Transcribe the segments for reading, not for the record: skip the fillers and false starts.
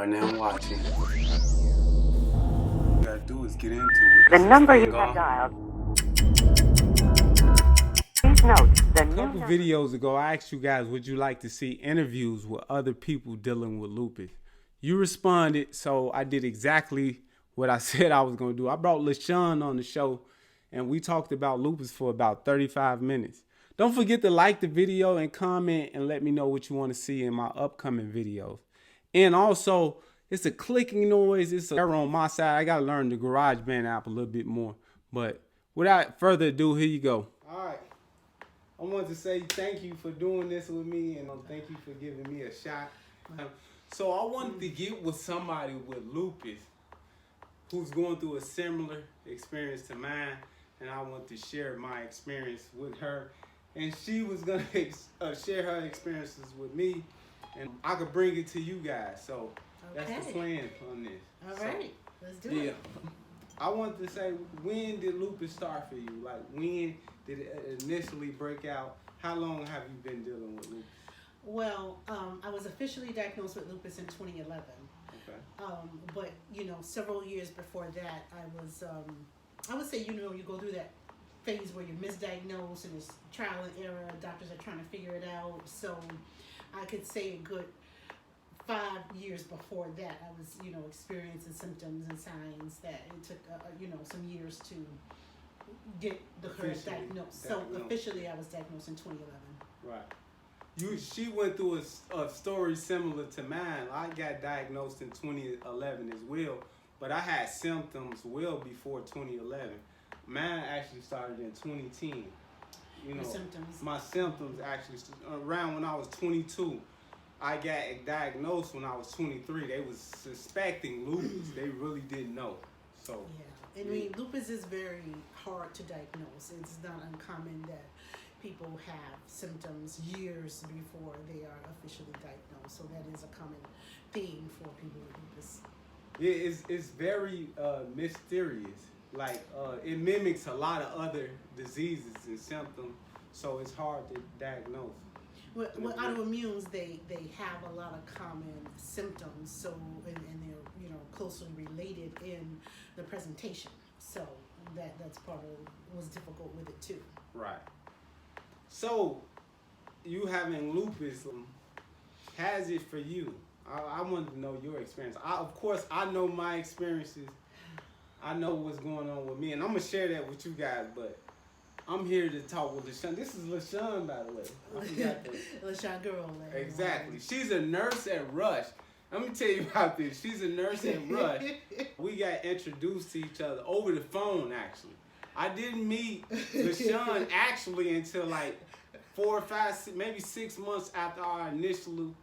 are now watching. What you gotta do is get into it. The number you have dialed. Please note the A couple videos ago, I asked you guys, would you like to see interviews with other people dealing with lupus? You responded, so I did exactly what I said I was gonna do. I brought LaShawn on the show, and we talked about lupus for about 35 minutes. Don't forget to like the video and comment and let me know what you want to see in my upcoming videos. And also, it's a clicking noise. It's an error on my side. I got to learn the GarageBand app a little bit more. But without further ado, here you go. All right. I want to say thank you for doing this with me, and thank you for giving me a shot. So I wanted to get with somebody with lupus who's going through a similar experience to mine, and I want to share my experience with her. And she was going to share her experiences with me, and I could bring it to you guys. So that's the plan on this. All right, let's do it. I wanted to say, when did lupus start for you? Like, when did it initially break out? How long have you been dealing with lupus? Well, I was officially diagnosed with lupus in 2011. Okay. But, several years before that, I was, I would say, you go through that phase where you're misdiagnosed and it's trial and error. Doctors are trying to figure it out. So I could say a good 5 years before that, I was, experiencing symptoms and signs that it took, some years to get the correct diagnosis. So officially, I was diagnosed in 2011. Right. She went through a story similar to mine. I got diagnosed in 2011 as well, but I had symptoms well before 2011. Mine actually started in 2010. My symptoms actually around when I was 22. I got diagnosed when I was 23. They was suspecting lupus. They really didn't know. So yeah, I mean, lupus is very hard to diagnose. It's not uncommon that people have symptoms years before they are officially diagnosed. So that is a common theme for people with lupus. Yeah, it's very mysterious. Like, it mimics a lot of other diseases and symptoms, so it's hard to diagnose. Well, autoimmunes, they have a lot of common symptoms, so and they're closely related in the presentation. So that's part of what's difficult with it too. Right. So you having lupus, has it for you? I wanted to know your experience. Of course, I know my experiences. I know what's going on with me, and I'm going to share that with you guys, but I'm here to talk with LaShawn. This is LaShawn, by the way. I forgot that. LaShawn girl. Exactly. She's a nurse at Rush. Let me tell you about this. She's a nurse at Rush. We got introduced to each other over the phone, actually. I didn't meet LaShawn actually until like 4 or 5, maybe 6 months after our initial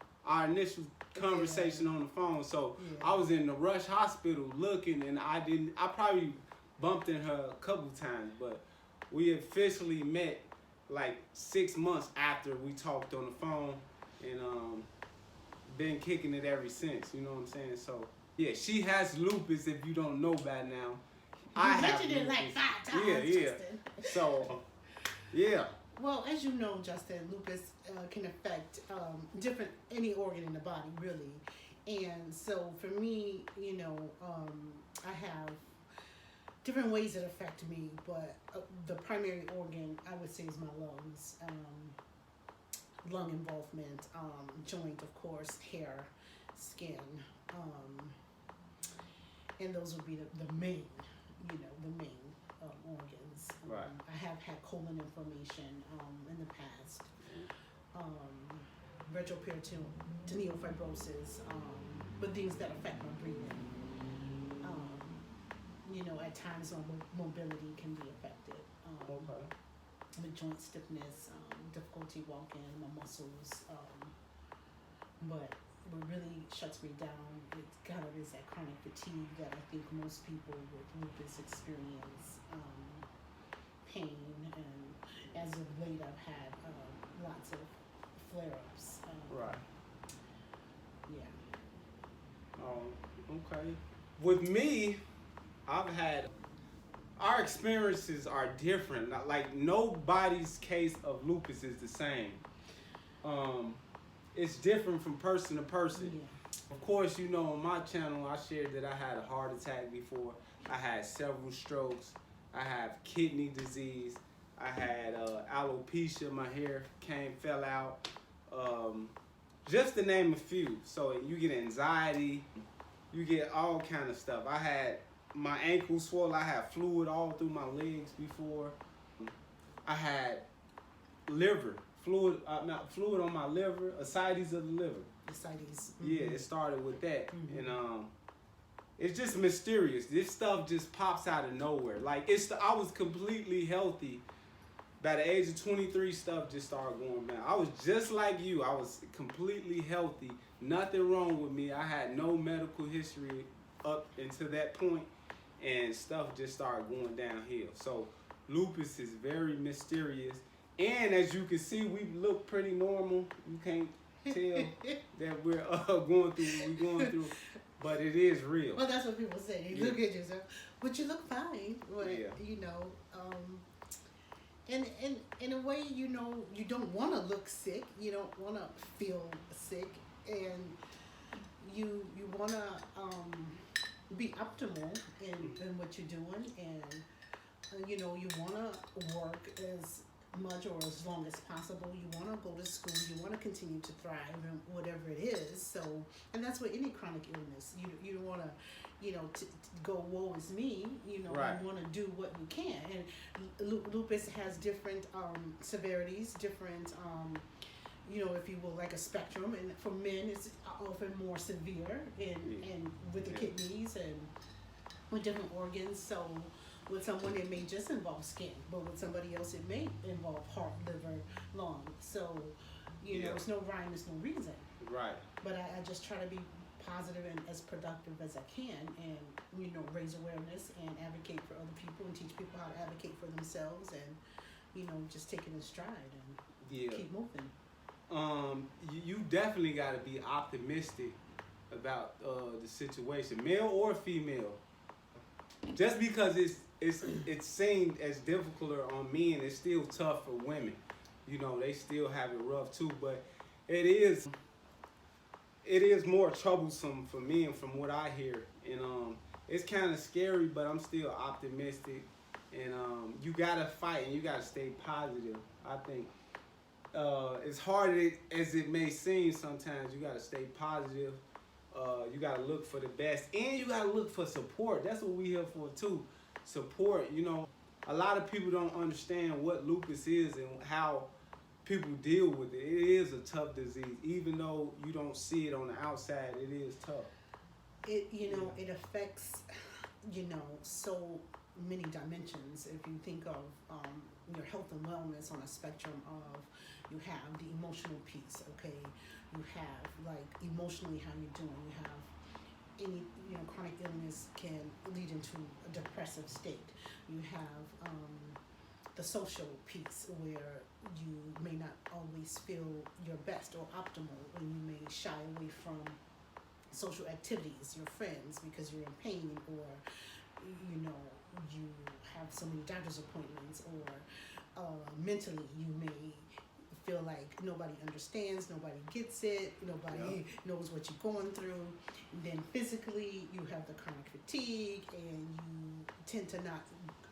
conversation on the phone. So I was in the Rush Hospital looking, and I probably bumped in her a couple times, but we officially met like 6 months after we talked on the phone, and been kicking it ever since. You know what I'm saying? So yeah, she has lupus. If you don't know by now, I have mentioned it like 5 times. Yeah. Justin. So yeah. Well, as you know, Justin, lupus can affect any organ in the body, really. And so for me, I have different ways that affect me, but the primary organ, I would say, is my lungs. Lung involvement, joint, of course, hair, skin, and those would be the main, organs. Right. I have had colon inflammation in the past, retroperitoneal fibrosis, but things that affect my breathing. At times my mobility can be affected. With joint stiffness, difficulty walking, my muscles. But what really shuts me down, it kind of is that chronic fatigue that I think most people with lupus experience. Pain, and as of late I've had lots of flare-ups. Right. Yeah. Okay. With me, our experiences are different. Like, nobody's case of lupus is the same. It's different from person to person. Of course, you know, on my channel, I shared that I had a heart attack before. I had several strokes. I have kidney disease. I had alopecia. My hair fell out. Just to name a few. So you get anxiety. You get all kind of stuff. I had my ankles swollen. I had fluid all through my legs before. I had fluid on my liver, ascites of the liver. Ascites. Yeah, it started with that, and it's just mysterious. This stuff just pops out of nowhere. Like I was completely healthy. By the age of 23, stuff just started going down. I was just like you. I was completely healthy. Nothing wrong with me. I had no medical history up until that point, and stuff just started going downhill. So lupus is very mysterious. And as you can see, we look pretty normal. You can't tell that we're going through what we're going through, but it is real. Well, that's what people say. You look at yourself, but you look fine. But, you know, and in a way, you know, you don't want to look sick. You don't want to feel sick, and you want to be optimal in what you're doing, and you know, you want to work as much or as long as possible. You want to go to school. You want to continue to thrive in whatever it is. So, and that's what any chronic illness. You don't want to, you know, to go woe is me. You know, right. You want to do what you can. And lupus has different severities, different. You know, if you will, like a spectrum. And for men, it's often more severe, and with the kidneys and with different organs. So. With someone, it may just involve skin, but with somebody else, it may involve heart, liver, lung. So, you know, it's no rhyme, it's no reason. Right. But I just try to be positive and as productive as I can, and you know, raise awareness and advocate for other people and teach people how to advocate for themselves, and you know, just take it in stride and keep moving. You definitely got to be optimistic about the situation, male or female. Just because it's seen as difficult on men, it's still tough for women. You know, they still have it rough too, but it is more troublesome for men from what I hear. And it's kind of scary, but I'm still optimistic. And you gotta fight and you gotta stay positive. I think as hard as it may seem sometimes, you gotta stay positive. You gotta look for the best, and you gotta look for support. That's what we here for too. Support. You know, a lot of people don't understand what lupus is and how people deal with it. It is a tough disease, even though you don't see it on the outside. It is tough. It affects, you know, so many dimensions. If you think of your health and wellness on a spectrum of, you have the emotional piece, okay? You have like emotionally how you're doing. You have any, you know, chronic illness can lead into a depressive state. You have the social piece where you may not always feel your best or optimal, when you may shy away from social activities, your friends, because you're in pain, or you know, you have so many doctor's appointments, or mentally you may feel like nobody understands, nobody gets it, nobody knows what you're going through. And then physically, you have the chronic fatigue, and you tend to not,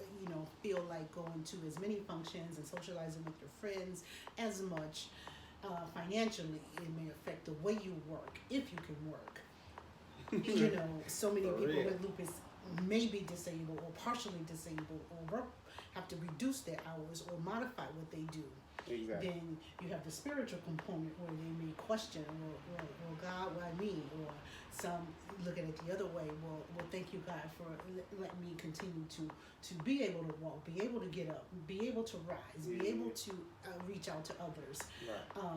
you know, feel like going to as many functions and socializing with your friends as much. Financially, it may affect the way you work, if you can work. You know, so many people with lupus may be disabled or partially disabled, or have to reduce their hours or modify what they do. Exactly. Then you have the spiritual component where they may question, well, God, why me? Or some look at it the other way. Well, thank you, God, for letting me continue to be able to walk, be able to get up, be able to rise, be able to reach out to others. Right.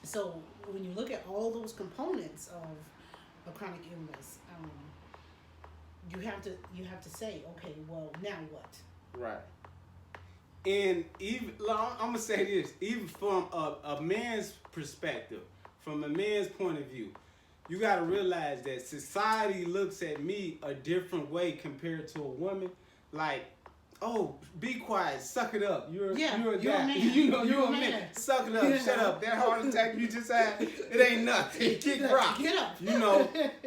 So when you look at all those components of a chronic illness, you have to say, okay, well, now what? Right. And even, I'm gonna say this, even from a man's perspective, from a man's point of view, you gotta realize that society looks at me a different way compared to a woman. Like, oh, be quiet, suck it up. You're a you're a guy. man. You're a man. Suck it up, Yeah. shut up. That heart attack you just had, it ain't nothing. Kick rock. Get up.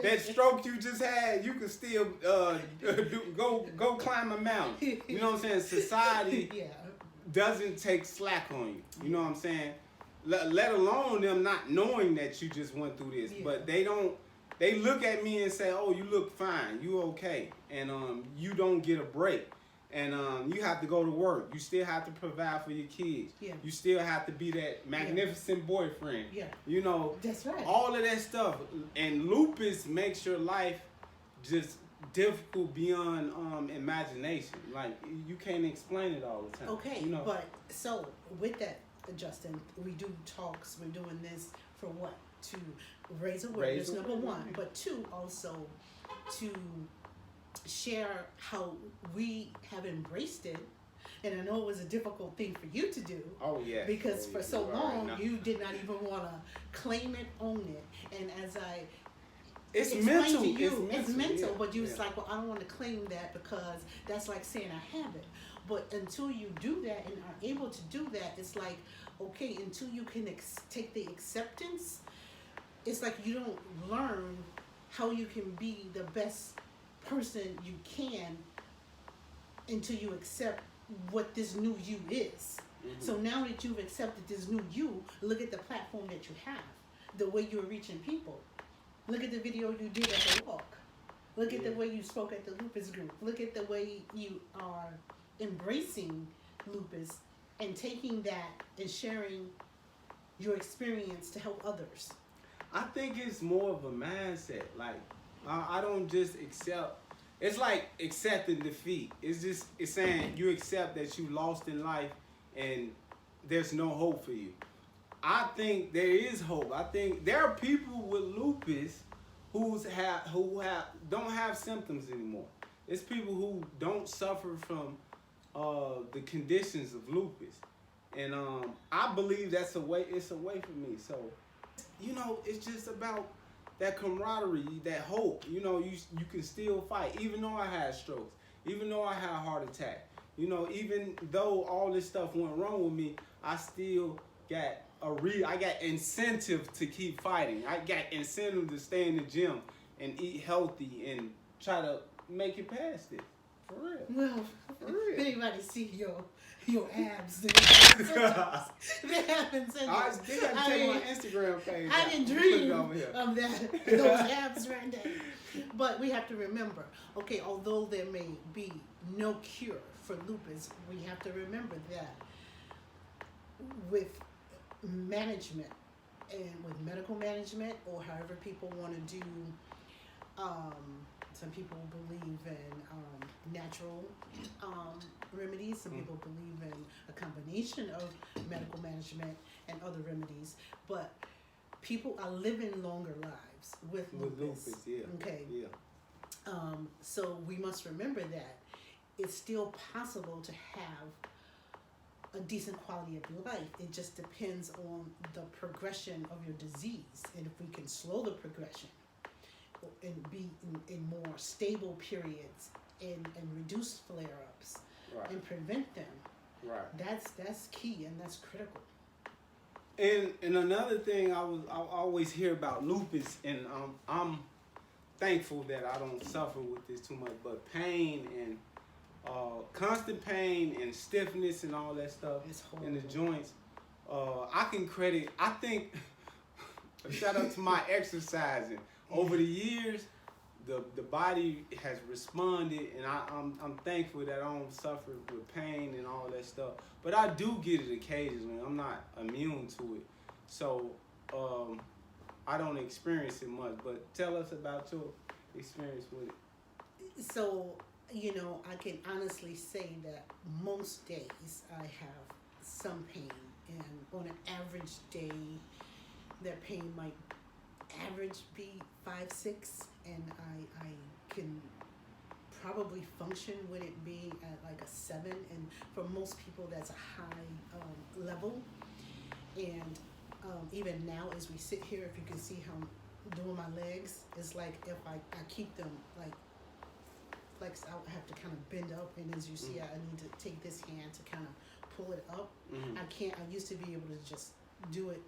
That stroke you just had, you can still go climb a mountain. You know what I'm saying? Society doesn't take slack on you. You know what I'm saying? Let alone them not knowing that you just went through this, but they don't. They look at me and say, "Oh, you look fine. You okay?" And you don't get a break. And you have to go to work. You still have to provide for your kids. Yeah. You still have to be that magnificent boyfriend. Yeah. That's right. All of that stuff. And lupus makes your life just difficult beyond imagination. Like, you can't explain it all the time. Okay, but so with that, Justin, we do talks. We're doing this for what? To raise awareness, number one. But two, also to share how we have embraced it. And I know it was a difficult thing for you to do. Oh, yeah. Because for so long, you did not even want to claim it, own it. And as I It's mental. to you, it's mental. Yeah. But you was like, well, I don't want to claim that because that's like saying I have it. But until you do that and are able to do that, it's like, okay, until you can take the acceptance, it's like you don't learn how you can be the best person you can until you accept what this new you is. Mm-hmm. So now that you've accepted this new you, look at the platform that you have, the way you're reaching people. Look at the video you did at the walk. Look at the way you spoke at the lupus group. Look at the way you are embracing lupus and taking that and sharing your experience to help others. I think it's more of a mindset. Like, I don't just accept. It's like accepting defeat. It's saying you accept that you lost in life and there's no hope for you. I think there is hope. I think there are people with lupus who don't have symptoms anymore. It's people who don't suffer from the conditions of lupus, and I believe that's a way. It's a way for me. So, it's just about that camaraderie, that hope. You can still fight, even though I had strokes, even though I had a heart attack. Even though all this stuff went wrong with me, I still got I got incentive to keep fighting. I got incentive to stay in the gym and eat healthy and try to make it past it. For real. Well, for real. If anybody see your abs, they haven't said I think I check my Instagram page. I didn't dream of that, those abs right there. But we have to remember, okay, although there may be no cure for lupus, we have to remember that with management and with medical management, or however people want to do, some people believe in natural remedies, some people believe in a combination of medical management and other remedies, but people are living longer lives with lupus. Yeah. Okay. Yeah. So we must remember that it's still possible to have a decent quality of life. It just depends on the progression of your disease, and if we can slow the progression and be in more stable periods and reduce flare-ups, Right. and prevent them. Right. That's key and that's critical. And another thing I always hear about lupus, and I'm thankful that I don't suffer with this too much, but pain and constant pain and stiffness and all that stuff in the joints. I can credit. I think shout out to my exercising over the years. The body has responded, and I'm thankful that I don't suffer with pain and all that stuff. But I do get it occasionally. I'm not immune to it, so I don't experience it much. But tell us about your experience with it. So, I can honestly say that most days I have some pain, and on an average day, that pain might average be 5-6, and I can probably function with it being at like a 7, and for most people that's a high level. And even now as we sit here, if you can see how I'm doing my legs, it's like if I keep them like flex out. I have to kind of bend up, and as you see, I need to take this hand to kind of pull it up. I can't. I used to be able to just do it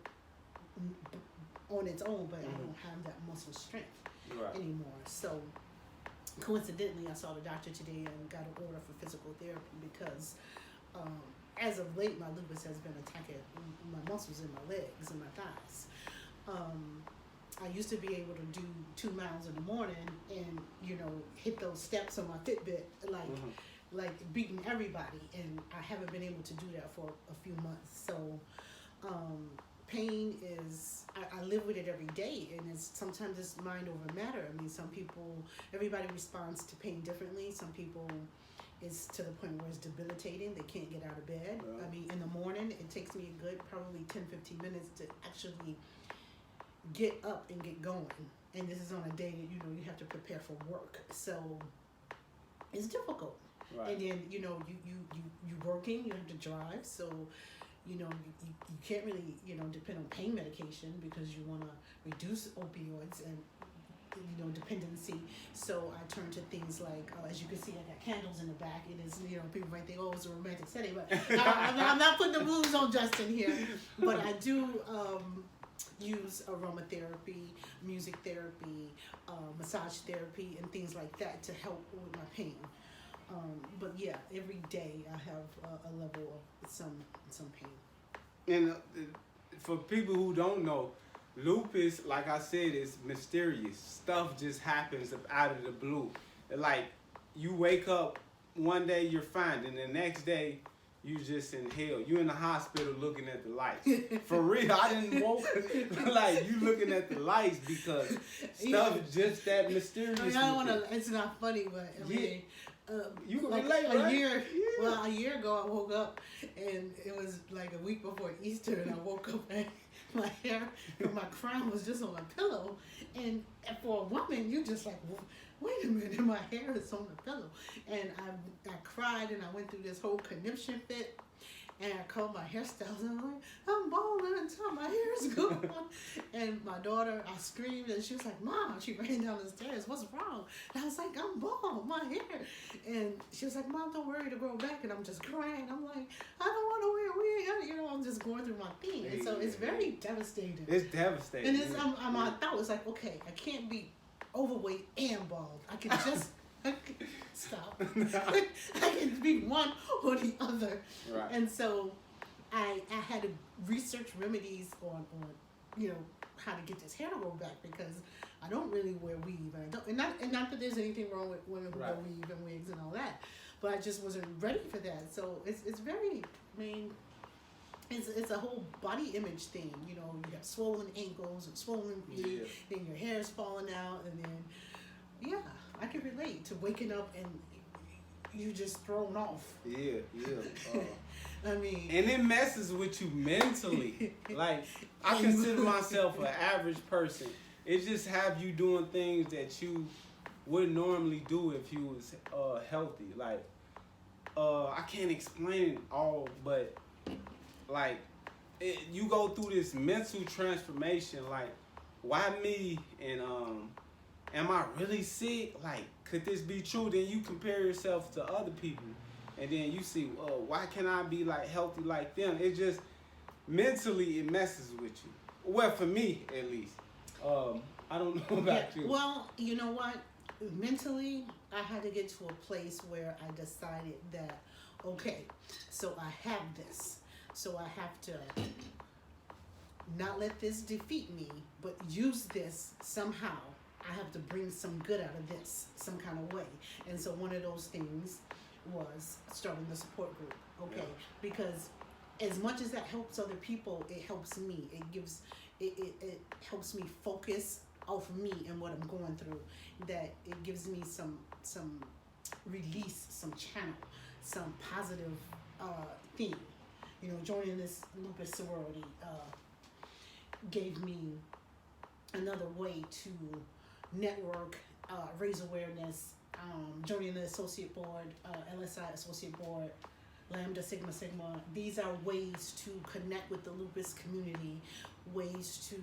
on its own, but I don't have that muscle strength anymore. So coincidentally, I saw the doctor today and got an order for physical therapy because as of late, my lupus has been attacking my muscles in my legs and my thighs. I used to be able to do 2 miles in the morning and, you know, hit those steps on my Fitbit like beating everybody, and I haven't been able to do that for a few months. So pain is, I live with it every day, and sometimes it's mind over matter. I mean, everybody responds to pain differently. Some people, it's to the point where it's debilitating. They can't get out of bed. I mean, in the morning, it takes me a good probably 10-15 minutes to actually get up and get going. And this is on a day that, you know, you have to prepare for work. So it's difficult. And then, you know, you working, you have to drive. So, you know, you can't really, you know, depend on pain medication because you want to reduce opioids and, you know, dependency. So I turn to things like, as you can see, I got candles in the back. It is, you know, people might think, oh, it's a romantic setting, but I'm not putting the moves on Justin here. But I do use aromatherapy, music therapy, massage therapy, and things like that to help with my pain. But yeah, every day I have a level of some pain. And for people who don't know, lupus, like I said, is mysterious. Stuff just happens out of the blue. Like, you wake up one day, you're fine, and the next day, you just in hell. You in the hospital looking at the lights. For real, I didn't woke like you looking at the lights because stuff just that mysterious. I mean, I don't want to. It's not funny, but I mean, you can like relate, right? Well, a year ago I woke up and it was like a week before Easter, and I woke up and my hair and my crown was just on a pillow, and for a woman, you just like, wait a minute, my hair is on the pillow, and I cried and I went through this whole conniption fit. And I called my hairstylist and I'm like, I'm balding until my hair is gone. And my daughter, I screamed and she was like, Mom, she ran down the stairs, what's wrong? And I was like, I'm bald, my hair. And she was like, Mom, don't worry to grow back. And I'm just crying. I'm like, I don't want to wear a wig. You know, I'm just going through my thing. And so it's very devastating. It's devastating. And I thought, it's like, okay, I can't be overweight and bald. I can just... Stop. I can be one or the other. Right. And so I had to research remedies on you know, how to get this hair to grow back because I don't really wear weave. And not that there's anything wrong with women who wear weave and wigs and all that, but I just wasn't ready for that. So it's very, I mean, it's a whole body image thing. You know, you got swollen ankles and swollen feet, then your hair's falling out, and then yeah, I can relate to waking up and you just thrown off. Yeah. I mean, and it messes with you mentally. Like, I consider myself an average person. It just have you doing things that you wouldn't normally do if you was healthy. Like, I can't explain it all, but like, you go through this mental transformation. Like, why me? And am I really sick? Like, could this be true? Then you compare yourself to other people, and then you see, why can't I be like healthy like them? It just mentally it messes with you. Well, for me at least. I don't know about you. Well, you know what? Mentally, I had to get to a place where I decided that, okay, so I have this, so I have to not let this defeat me, but use this somehow. I have to bring some good out of this some kind of way. And so one of those things was starting the support group. Okay. Because as much as that helps other people, it helps me. It helps me focus off me and what I'm going through. That it gives me some release, some channel, some positive thing. You know, joining this lupus sorority gave me another way to network, raise awareness, joining the associate board, LSI associate board, Lambda Sigma Sigma. These are ways to connect with the lupus community, ways to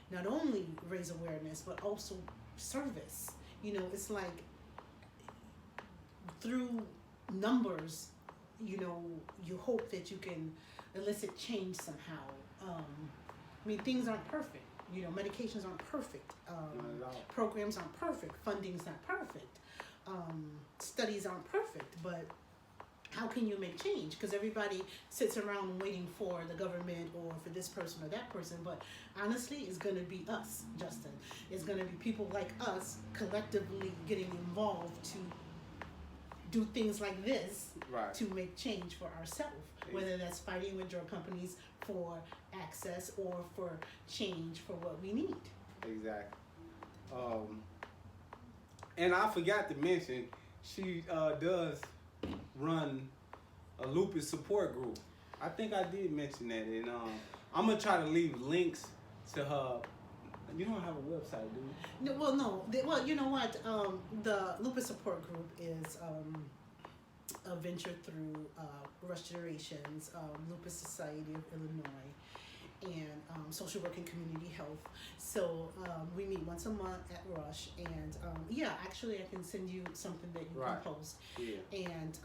not only raise awareness, but also service. You know, it's like through numbers, you know, you hope that you can elicit change somehow. I mean, things aren't perfect. You know, medications aren't perfect. Programs aren't perfect. Funding's not perfect. Studies aren't perfect. But how can you make change? Because everybody sits around waiting for the government or for this person or that person. But honestly, it's going to be us, Justin. It's going to be people like us collectively getting involved to do things like this Right. to make change for ourselves. Whether that's fighting with drug companies for access or for change for what we need. Exactly. And I forgot to mention, she does run a lupus support group. I think I did mention that, and I'm gonna try to leave links to her. You don't have a website, do you? No, well, no. Well, you know what? The lupus support group is a venture through Rush Generations, Lupus Society of Illinois, and Social Work and Community Health. So we meet once a month at Rush, and yeah, actually, I can send you something that you Right. can post. Yeah. And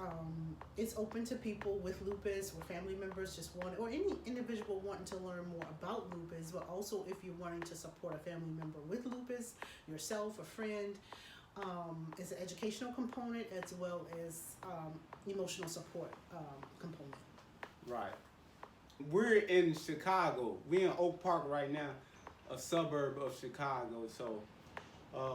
it's open to people with lupus or family members just want, or any individual wanting to learn more about lupus, but also if you're wanting to support a family member with lupus, yourself, a friend. It's an educational component as well as emotional support component. Right. We're in Chicago. We're in Oak Park right now, a suburb of Chicago. So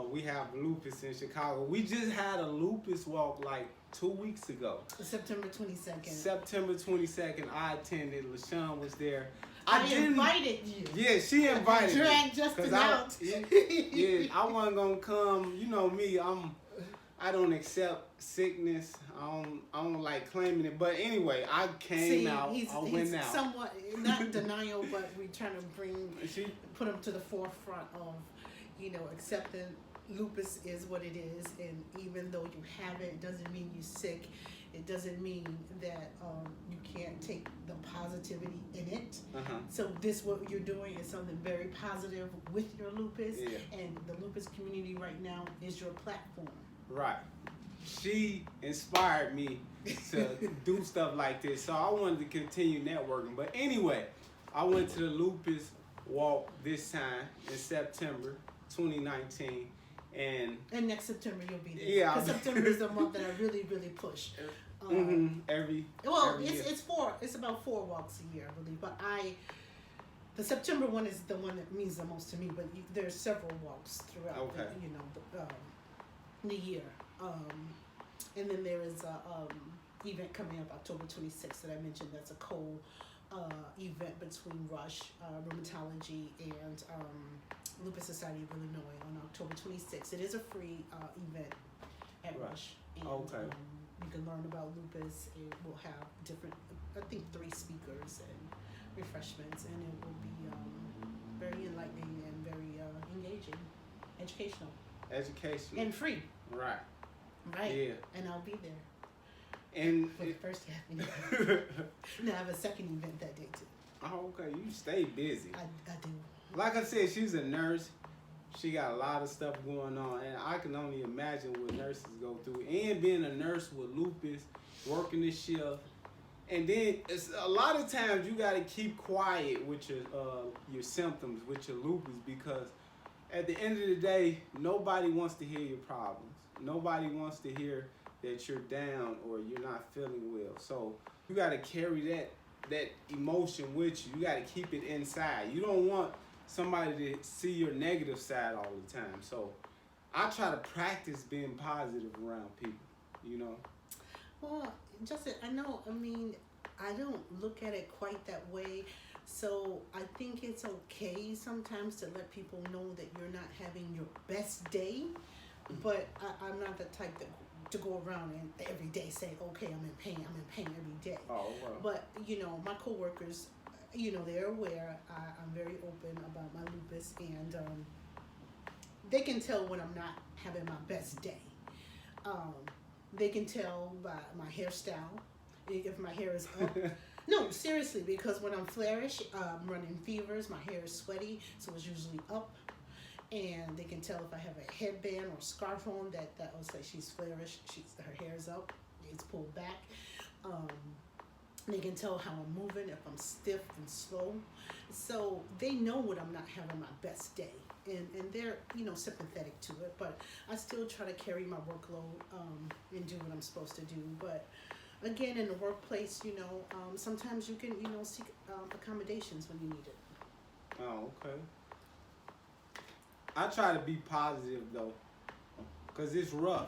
we have lupus in Chicago. We just had a lupus walk like 2 weeks ago. September 22nd. September 22nd, I attended. LaShawn was there. I invited you. Yeah, she invited me. Drag Justin out. Yeah, I wasn't gonna come. You know me. I don't accept sickness. I don't like claiming it. But anyway, I came out. I went out. Somewhat not in denial, but we trying to put him to the forefront of, you know, accepting lupus is what it is, and even though you have it, it doesn't mean you're sick. It doesn't mean that you can't take the positivity in it. So what you're doing is something very positive with your lupus, and the lupus community right now is your platform. Right. She inspired me to do stuff like this, so I wanted to continue networking. But anyway, I went to the lupus walk this time in September 2019. And next September you'll be there. Yeah, because September is the month that I really push. It's about 4 walks a year, I believe. But the September one is the one that means the most to me. But there's several walks throughout the year. And then there is a event coming up October 26th that I mentioned. That's a event between Rush Rheumatology and Lupus Society of Illinois on October 26th. It is a free event at Rush. And, you can learn about lupus. It will have different, I think 3 speakers and refreshments, and it will be very enlightening and very engaging, educational. And free. Right. Yeah. And I'll be there. And for the first half. Now I have a second event that day too. Oh, okay. You stay busy. I do. Like I said, she's a nurse. She got a lot of stuff going on, and I can only imagine what nurses go through. And being a nurse with lupus, working the shift, and then it's a lot of times you got to keep quiet with your symptoms with your lupus, because at the end of the day, nobody wants to hear your problems. Nobody wants to hear that you're down or you're not feeling well. So you got to carry that emotion with you. You got to keep it inside. You don't want somebody to see your negative side all the time. So I try to practice being positive around people, you know. Well, Justin, I don't look at it quite that way. So I think it's okay sometimes to let people know that you're not having your best day. But I'm not the type to go around and every day say, okay, I'm in pain every day. Oh, wow. But, you know, my coworkers, you know, they're aware. I'm very open about my lupus, and they can tell when I'm not having my best day. They can tell by my hairstyle, if my hair is up. No, seriously, because when I'm flourish, I'm running fevers, my hair is sweaty, so it's usually up. and they can tell if I have a headband or scarf on that will say she's flourish. Her hair's up, it's pulled back. They can tell how I'm moving, if I'm stiff and slow. So they know when I'm not having my best day. And they're, sympathetic to it. But I still try to carry my workload and do what I'm supposed to do. But again, in the workplace, sometimes you can, seek accommodations when you need it. Oh, okay. I try to be positive, though, because it's rough,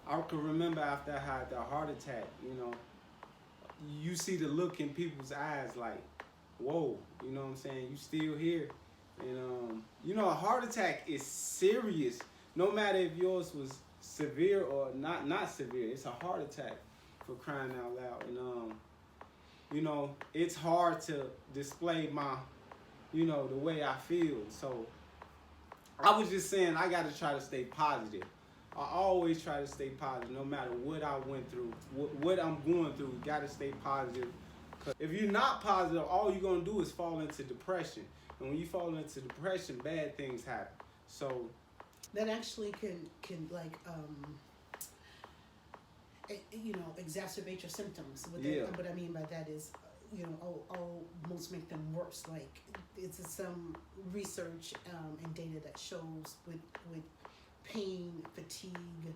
I can remember after I had the heart attack, you see the look in people's eyes like, whoa, you know what I'm saying? You still here. And, a heart attack is serious. No matter if yours was severe or not severe, it's a heart attack, for crying out loud. And, it's hard to display my, the way I feel. So I was just saying I got to try to stay positive. I always try to stay positive, no matter what I went through, what I'm going through. You got to stay positive. 'Cause if you're not positive, all you're going to do is fall into depression. And when you fall into depression, bad things happen. So that actually can exacerbate your symptoms. What I mean by that is, almost make them worse. Like, it's some research and data that shows with pain, fatigue,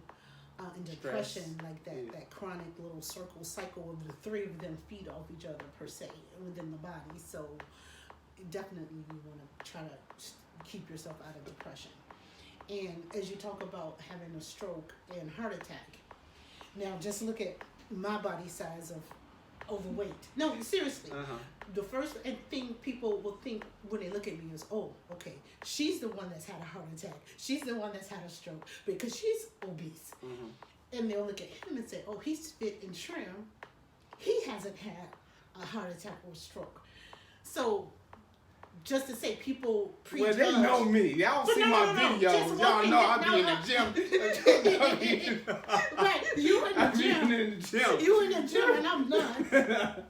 and depression, stress. Like that chronic little cycle of the three of them feed off each other per se within the body. So definitely you want to try to keep yourself out of depression. And as you talk about having a stroke and heart attack, now just look at my body size of overweight. No, seriously. The first thing people will think when they look at me is, oh, okay, she's the one that's had a heart attack. She's the one that's had a stroke because she's obese. And they'll look at him and say, oh, he's fit and trim. He hasn't had a heart attack or stroke. So just to say, people prejudge. Well, they know me. Y'all see my videos. Y'all know I be in the gym. Right, you in the gym. In the gym. You in the gym and I'm not.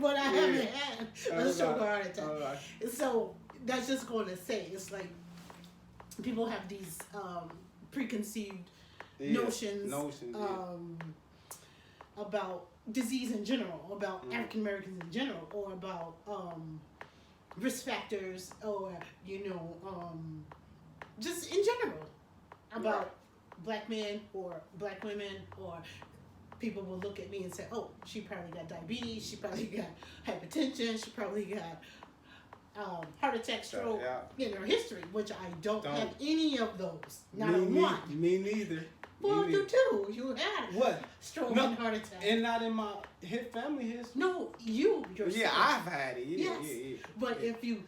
But I haven't had a stroke or heart attack. So that's just going to say, it's like people have these preconceived notions about disease in general, about African Americans in general, or about risk factors, or just in general about black men or black women, or people will look at me and say, oh, she probably got diabetes, she probably got hypertension, she probably got heart attack, stroke in her history, which I don't have any of those. Not one. Me neither. Well, you too. You had what? Stroke and heart attack. And not in my family history. No, you yourself. Yeah, I've had it. Yeah, yes. yeah. But if you,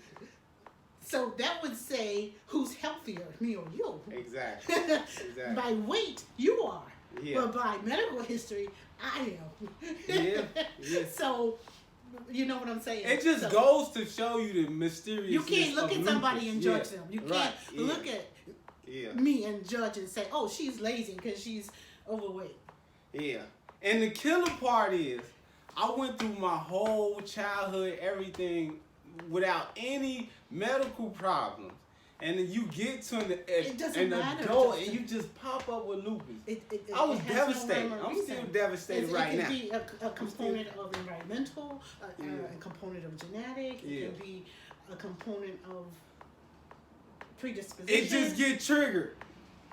so that would say who's healthier, me or you? Exactly. By weight, you are. Yeah. But by medical history, I am. Yeah. So, you know what I'm saying? It just goes to show you the mysteriousness. You can't look at somebody and judge them. You can't look at me and judge and say, oh, she's lazy because she's overweight. Yeah. And the killer part is, I went through my whole childhood, everything, without any medical problems. And then you get to an adult and you just pop up with lupus. I was devastated. I'm still devastated right now. It can be a component of environmental, a component of genetic. It can be a component of predisposition. It just gets triggered.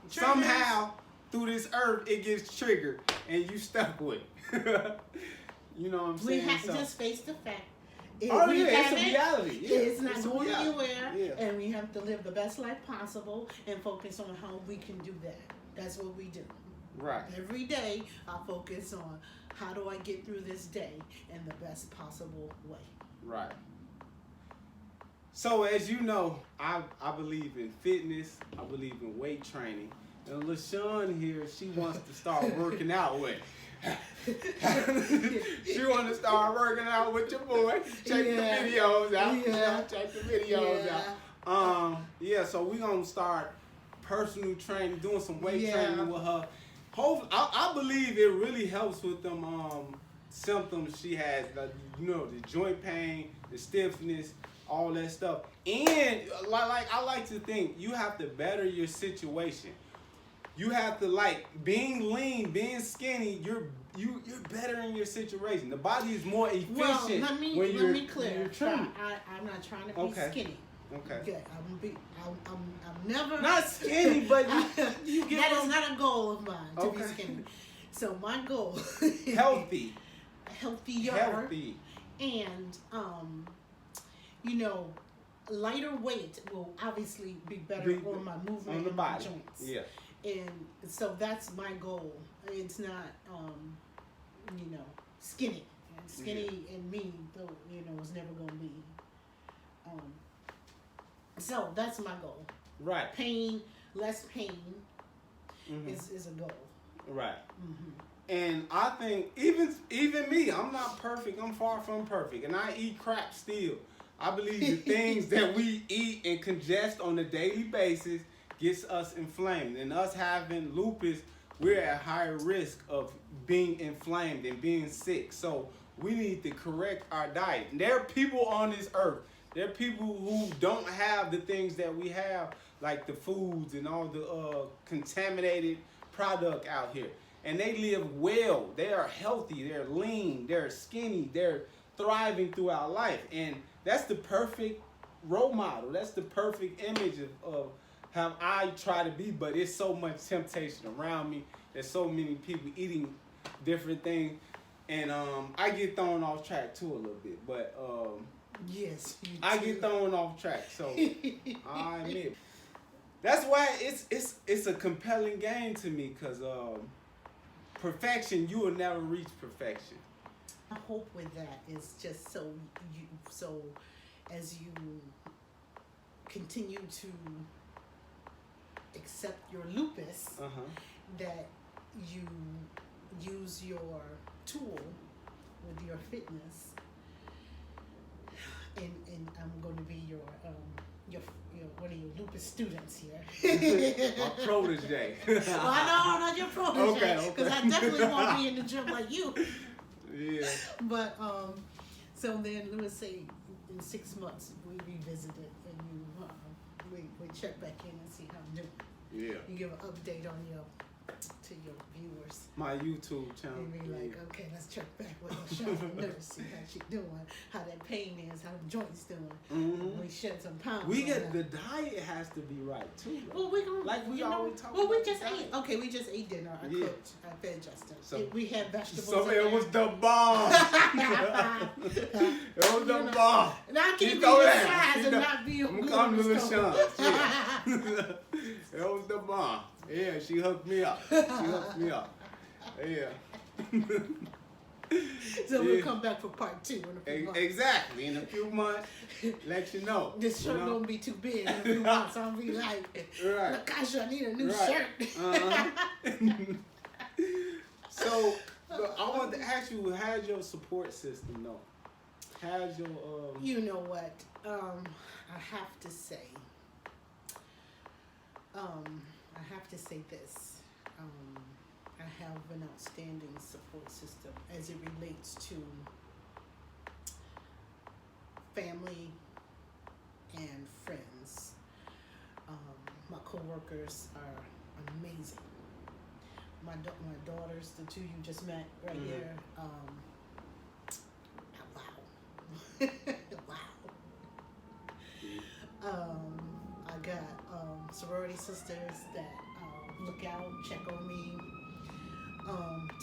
Somehow, through this earth, it gets triggered, and you stuck with it. You know what I'm saying? We have to just face the fact. It's a reality. Yeah, it's not going anywhere, and we have to live the best life possible and focus on how we can do that. That's what we do. Right. Every day, I focus on how do I get through this day in the best possible way. Right. So as you know, I believe in fitness. I believe in weight training. And LaShawn here, she wants to start working out with. She want to start working out with your boy. Check the videos out. Check the videos out. So we're going to start personal training, doing some weight training with her. Hopefully, I believe it really helps with them symptoms she has, the joint pain, the stiffness, all that stuff. And like I like to think you have to better your situation. You have to like being lean, being skinny. You're bettering your situation. The body is more efficient. Well, let me clear. You're I'm not trying to be skinny. Okay. Okay. I'm never not skinny, but you get that is not a goal of mine to be Okay. skinny. So my goal healthy. healthier, and you know, lighter weight will obviously be better on my movement on the and body. my joints. Yeah. And so that's my goal. It's not you know, skinny. And skinny and me, though, you know, was never gonna be. So that's my goal. Right. Less pain is a goal. Right. And I think even me, I'm not perfect. I'm far from perfect, and I eat crap still. I believe the things that we eat and congest on a daily basis gets us inflamed, and us having lupus, we're at higher risk of being inflamed and being sick. So we need to correct our diet. And there are people on this earth. There are people who don't have the things that we have, like the foods and all the contaminated product out here. And they live well. They are healthy. They're lean. They're skinny. They're thriving throughout life. And that's the perfect role model. That's the perfect image of how I try to be. But it's so much temptation around me. There's so many people eating different things. And I get thrown off track too a little bit. But yes, I get thrown off track. So I admit. That's why it's a compelling game to me, because perfection, you will never reach perfection. My hope with that is just so as you continue to accept your lupus, that you use your tool with your fitness, and I'm going to be your one of your lupus students here. My protege. Well, I know, not your protege, Okay. because I definitely won't be in the gym like you. Yeah. But so then let's say in 6 months we revisit it, and we check back in and see how I'm doing. Yeah. You give an update on to your viewers. My YouTube channel. And be like, okay, let's check back with LaShawn Nurse, see how she doing, how that pain is, how the joints doing. We shed some pounds. The diet has to be right too. Bro. Well, we gonna, like we always talk. Well, we about just the diet. ate. Okay, we just ate dinner. I cooked. I fed Justin. So, we had vegetables. So in it there. was the bomb. It was the bomb. And I can be throw your that. size and not be I'm good coming to on the stove. LaShawn. Yeah. It was the bomb. Yeah, she hooked me up. Yeah. So we'll come back for part 2 in a few months. Exactly. In a few months, let you know. This shirt don't be too big in a few months. I'll be like, right. Lakasha, I need a new shirt. So, but I want to ask you, how's your support system though? How's your You know what? I have to say this. I have an outstanding support system as it relates to family and friends. My coworkers are amazing. My daughters, the 2 you just met right here. Wow. Wow. I got Severity sisters that look out, check on me,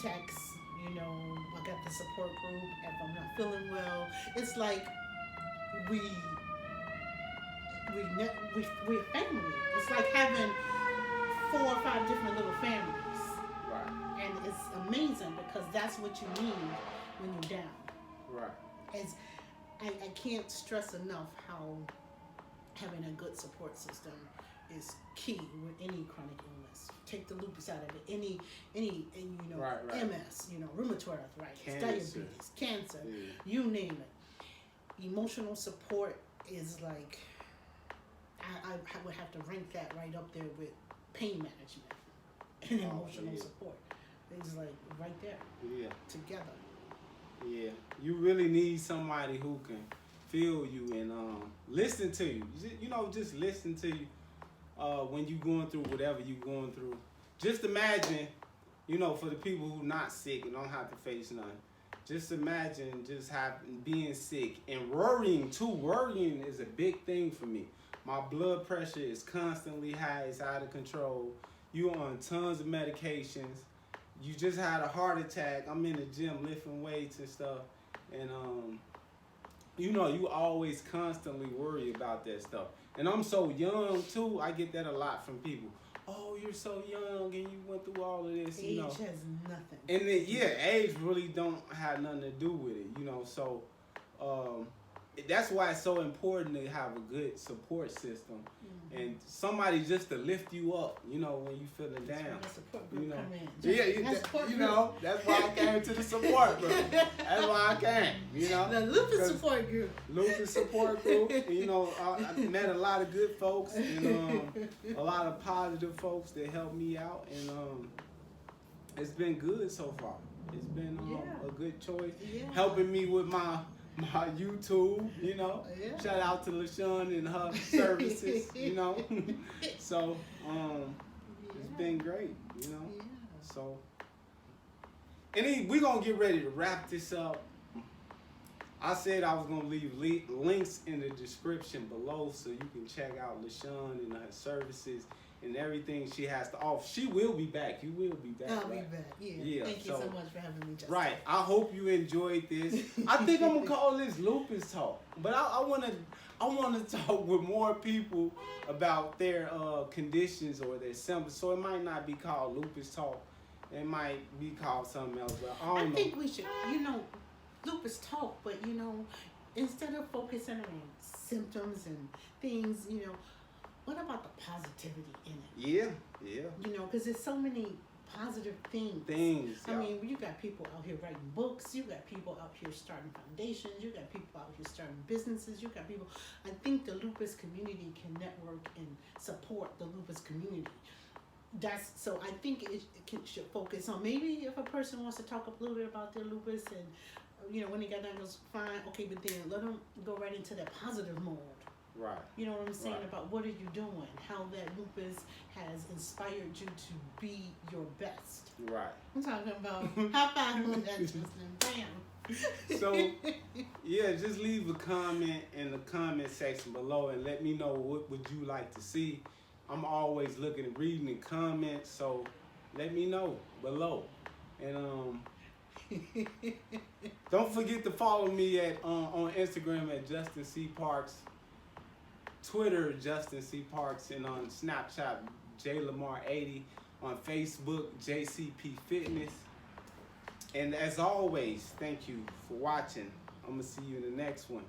text, you know, I got the support group if I'm not feeling well. It's like we're family. It's like having 4 or 5 different little families. Right. And it's amazing because that's what you need when you're down. Right. As I can't stress enough how having a good support system is key with any chronic illness. Take the lupus out of it. Any you know, right. MS, you know, rheumatoid arthritis, diabetes, cancer, you name it. Emotional support is like I would have to rank that right up there with pain management and emotional support. It's like right there. Yeah. Together. Yeah. You really need somebody who can feel you and listen to you. Just listen to you when you going through whatever you going through. Just imagine, for the people who not sick and don't have to face none. Just imagine just being sick and worrying too. Worrying is a big thing for me. My blood pressure is constantly high. It's out of control. You on tons of medications. You just had a heart attack. I'm in the gym lifting weights and stuff. And, you always constantly worry about that stuff. And I'm so young, too. I get that a lot from people. Oh, you're so young and you went through all of this, Age has nothing. And then, age really don't have nothing to do with it, So, that's why it's so important to have a good support system and somebody just to lift you up, when you feeling down. That's support group come in. That's why I came to the support group. That's why I came, The Lupus support group. Lupus support group. And, I met a lot of good folks and a lot of positive folks that helped me out, and it's been good so far. It's been a good choice, helping me with my YouTube, Shout out to LaShawn and her services, So, it's been great, So, and we're going to get ready to wrap this up. I said I was going to leave links in the description below so you can check out LaShawn and her services and everything she has to offer. She will be back. You will be back. I'll be back. Yeah. Thank you so much for having me, Justin. Right. I hope you enjoyed this. I think I'm gonna call this Lupus Talk. But I wanna talk with more people about their conditions or their symptoms. So it might not be called Lupus Talk. It might be called something else. But I think we should, Lupus Talk. But instead of focusing on symptoms and things, what about the positivity in it? Yeah. Because there's so many positive things. I mean, you got people out here writing books. You got people out here starting foundations. You got people out here starting businesses. You got people. I think the lupus community can network and support the lupus community. So I think it should focus on, maybe if a person wants to talk a little bit about their lupus and, when they got diagnosed, fine, okay, but then let them go right into that positive mode. Right. You know what I'm saying? Right. About what are you doing? How that lupus has inspired you to be your best. Right. I'm talking about high five on that, Justin. Bam. So, just leave a comment in the comment section below and let me know what would you like to see. I'm always looking and reading the comments, so let me know below. And don't forget to follow me on Instagram at Justin C. Parks. Twitter, Justin C. Parks, and on Snapchat, JLamar80, on Facebook, JCP Fitness. And as always, thank you for watching. I'm going to see you in the next one.